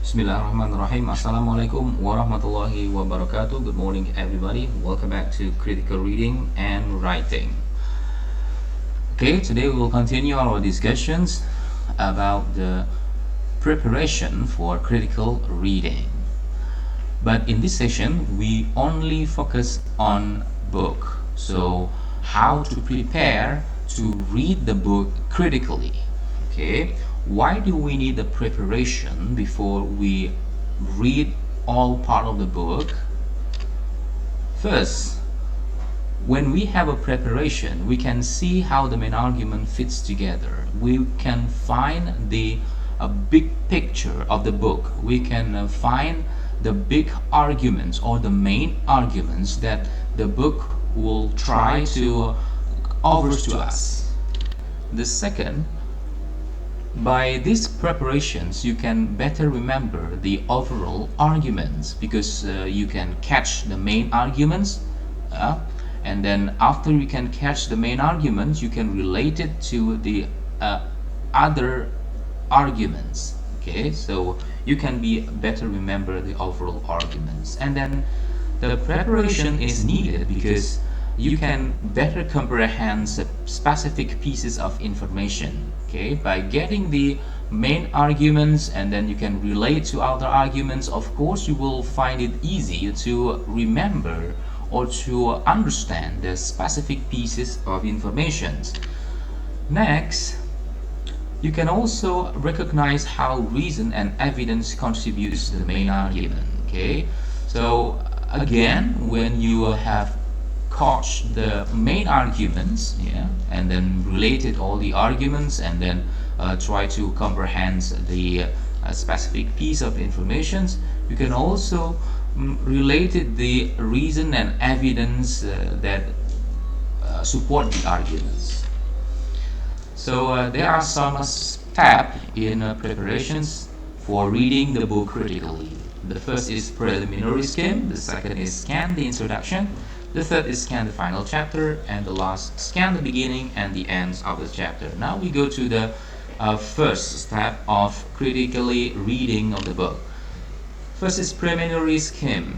Bismillahirrahmanirrahim. Assalamualaikum warahmatullahi wabarakatuh. Good morning, everybody. Welcome back to Critical Reading and Writing. Okay, today we will continue our discussions about the preparation for critical reading. But in this session, we only focus on book. So, how to prepare to read the book critically. Okay, why do we need the preparation before we read all part of the book? First, when we have a preparation, we can see how the main argument fits together. We can find the big picture of the book. We can find the big arguments or the main arguments that the book will try to offer to us. The second, by these preparations, you can better remember the overall arguments because you can catch the main arguments, and then after you can catch the main arguments, you can relate it to the uh, other arguments. Okay, so you can be better remember the overall arguments, and then the preparation is needed because you can better comprehend specific pieces of information. Okay, by getting the main arguments and then you can relate to other arguments, of course you will find it easy to remember or to understand the specific pieces of information. Next, you can also recognize how reason and evidence contributes to the main argument. Okay, so again, when you have caught the main arguments, yeah, and then related all the arguments, and then try to comprehend the specific piece of information, you can also relate the reason and evidence that support the arguments. So there are some steps in preparations for reading the book critically. The first is preliminary skim, the second is scan the introduction, the third is scan the final chapter, and the last scan the beginning and the ends of the chapter. Now we go to the first step of critically reading of the book. First is preliminary skim.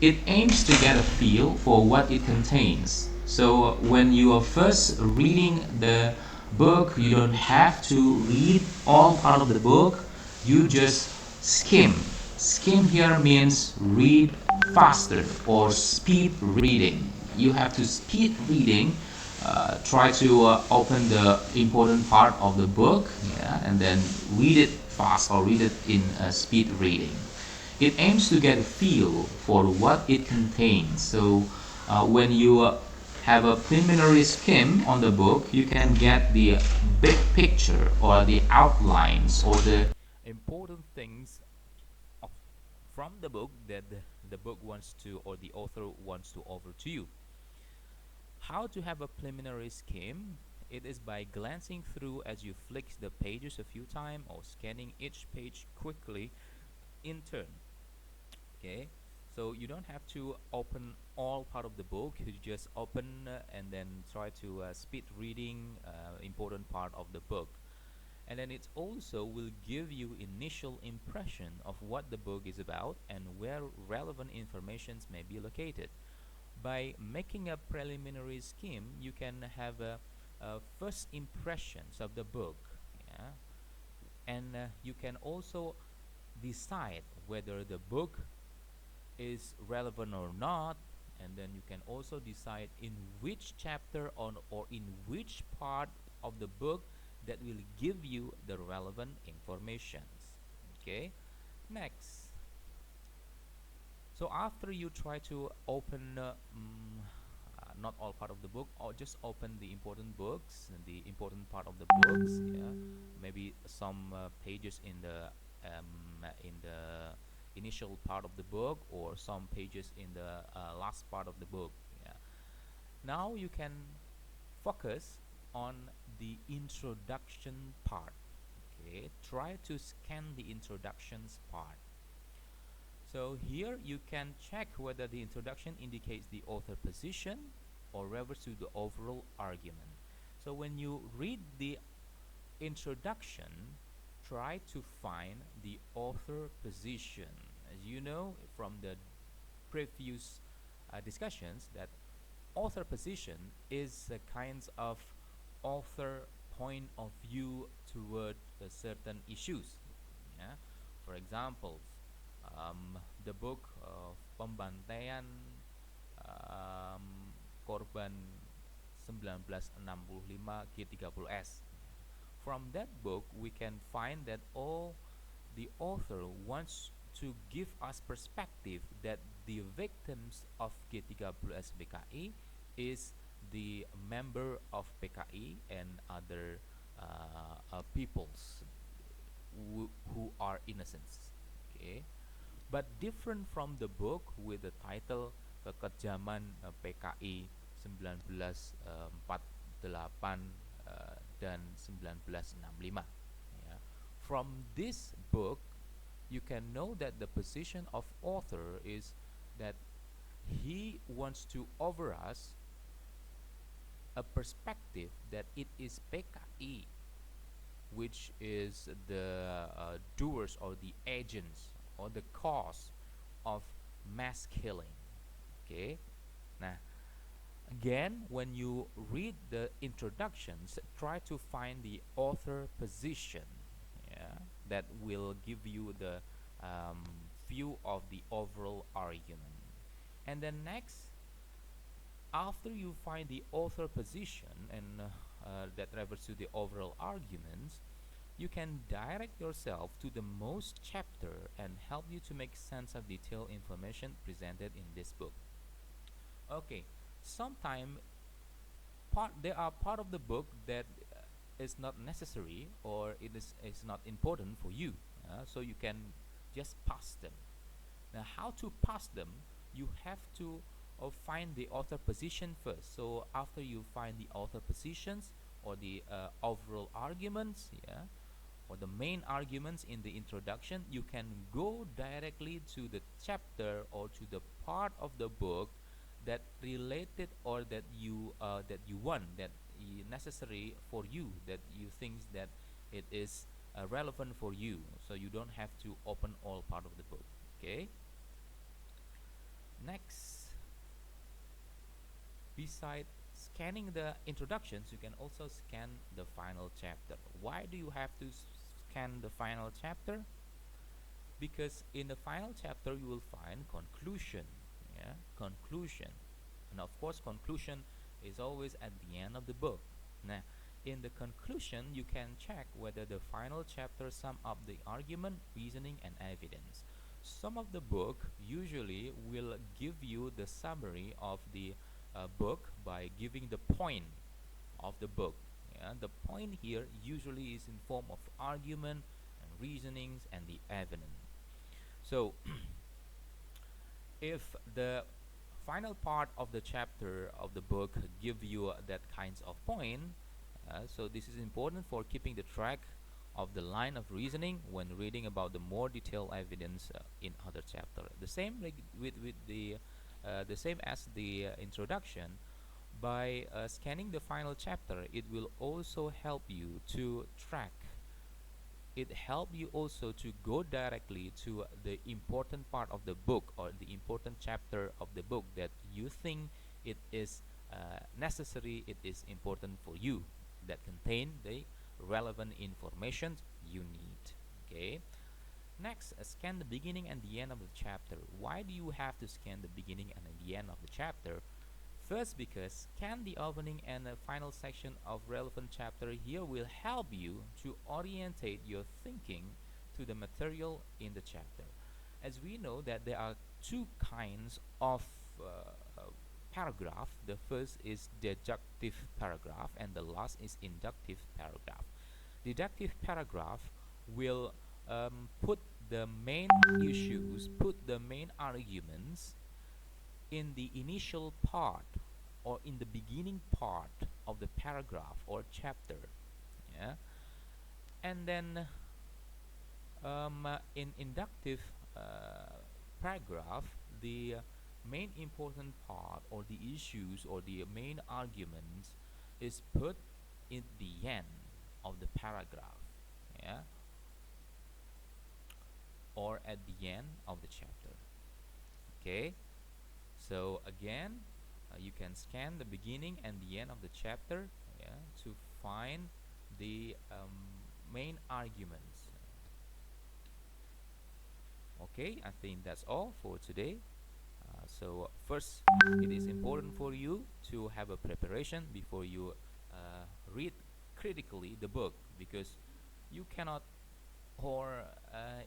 It aims to get a feel for what it contains. So when you are first reading the book, you don't have to read all part of the book. You just skim. Skim here means read faster or speed reading. You have to speed reading. Try to open the important part of the book, yeah, and then read it fast or read it in speed reading. It aims to get a feel for what it contains. So when you have a preliminary skim on the book, you can get the big picture or the outlines or the important things of, from the book that the book wants to or the author wants to offer to you. How to have a preliminary skim? It is by glancing through as you flick the pages a few times or scanning each page quickly in turn. Okay, so you don't have to open all part of the book. You just open and then try to speed reading important part of the book, and then it also will give you initial impression of what the book is about and where relevant informations may be located. By making a preliminary skim, you can have a first impressions of the book, yeah, and you can also decide whether the book is relevant or not, and then you can also decide in which chapter on or in which part of the book that will give you the relevant informations. Okay, next, so after you try to open not all part of the book or just open the important books and the important part of the books, yeah, maybe some pages in the initial part of the book or some pages in the last part of the book, yeah. Now you can focus on the introduction part. Okay, try to scan the introductions part. So here you can check whether the introduction indicates the author position or refers to the overall argument. So when you read the introduction, try to find the author position. As you know from the previous discussions, that author position is a kind of author point of view toward certain issues. Yeah? For example, the book of Pembantaian Korban 1965 G30S. From that book, we can find that all the author wants to give us perspective that the victims of G30S PKI is the member of PKI and other peoples who are innocents. Okay, but different from the book with the title Kekejaman PKI 1948 dan 1965. Ya. From this book, you can know that the position of author is that he wants to offer us a perspective that it is PKI which is the doers or the agents or the cause of mass killing. Okay, nah, again, when you read the introductions, try to find the author position. Yeah, that will give you the view of the overall argument. And then next, after you find the author position and that refers to the overall arguments, you can direct yourself to the most chapter and help you to make sense of detailed information presented in this book. Okay, sometimes there are part of the book that is not necessary or is not important for you, so you can just pass them. Now, how to pass them? You have to find the author position first. So after you find the author positions or the overall arguments, yeah, or the main arguments in the introduction, you can go directly to the chapter or to the part of the book that related or that you want, that necessary for you, that you think that it is relevant for you, so you don't have to open all part of the book. Okay, next, beside scanning the introductions, you can also scan the final chapter. Why do you have to scan the final chapter? Because in the final chapter you will find conclusion. Yeah, conclusion, and of course conclusion is always at the end of the book. Now, in the conclusion, you can check whether the final chapter sum up the argument, reasoning, and evidence. Some of the book usually will give you the summary of the book by giving the point of the book. Yeah, the point here usually is in form of argument and reasonings and the evidence. So if the final part of the chapter of the book give you that kinds of point, so this is important for keeping the track of the line of reasoning when reading about the more detailed evidence in other chapter. The same with the same as the introduction. By scanning the final chapter, it will also help you to track. It help you also to go directly to the important part of the book or the important chapter of the book that you think it is necessary, it is important for you, that contain the relevant information you need. Okay, next, scan the beginning and the end of the chapter. Why do you have to scan the beginning and the end of the chapter? First, because scan the opening and the final section of relevant chapter here will help you to orientate your thinking to the material in the chapter. As we know that there are two kinds of paragraph. The first is deductive paragraph and the last is inductive paragraph. Deductive paragraph will put the main issues, put the main arguments in the initial part or in the beginning part of the paragraph or chapter. Yeah, and then in inductive paragraph, the main important part or the issues or the main arguments is put in the end of the paragraph. Yeah, or at the end of the chapter. Okay, so again, you can scan the beginning and the end of the chapter, yeah, to find the main arguments. Okay, I think that's all for today. So first, it is important for you to have a preparation before you read critically the book, because you cannot, or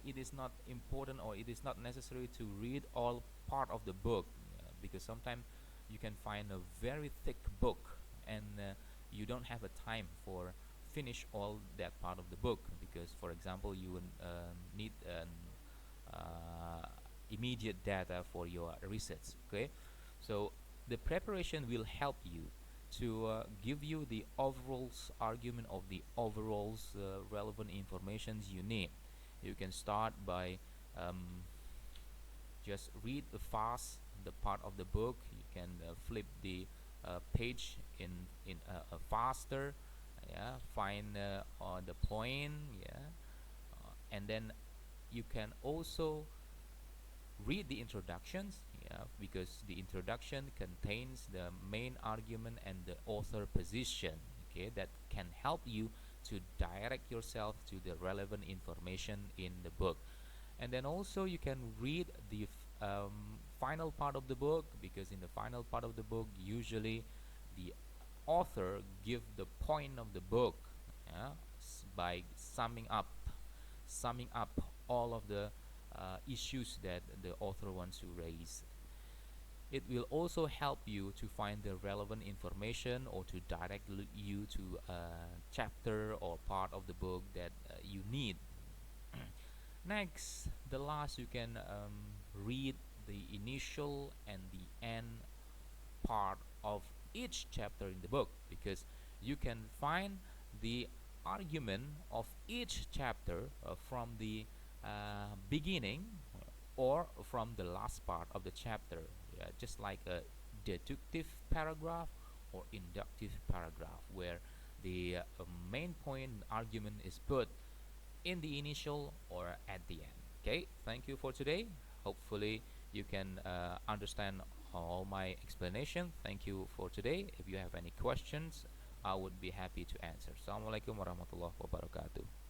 it is not important, or it is not necessary to read all part of the book, because sometimes you can find a very thick book, and you don't have a time for finish all that part of the book, because for example you would need an uh, immediate data for your research. Okay, so the preparation will help you to give you the overall argument of the overall relevant informations you need. You can start by just read fast the part of the book. You can flip the page in faster, yeah, find on the point, yeah, and then you can also read the introductions, yeah, because the introduction contains the main argument and the author position, okay, that can help you to direct yourself to the relevant information in the book. And then also you can read the final part of the book, because in the final part of the book usually the author give the point of the book, yeah, by summing up all of the issues that the author wants to raise. It will also help you to find the relevant information, or to direct you to a chapter or part of the book that you need. Next, the last, you can read the initial and the end part of each chapter in the book, because you can find the argument of each chapter from the beginning or from the last part of the chapter, just like a deductive paragraph or inductive paragraph, where the main point argument is put in the initial or at the end. Okay, thank you for today. Hopefully you can understand all my explanation. Thank you for today. If you have any questions, I would be happy to answer. Assalamualaikum warahmatullahi wabarakatuh.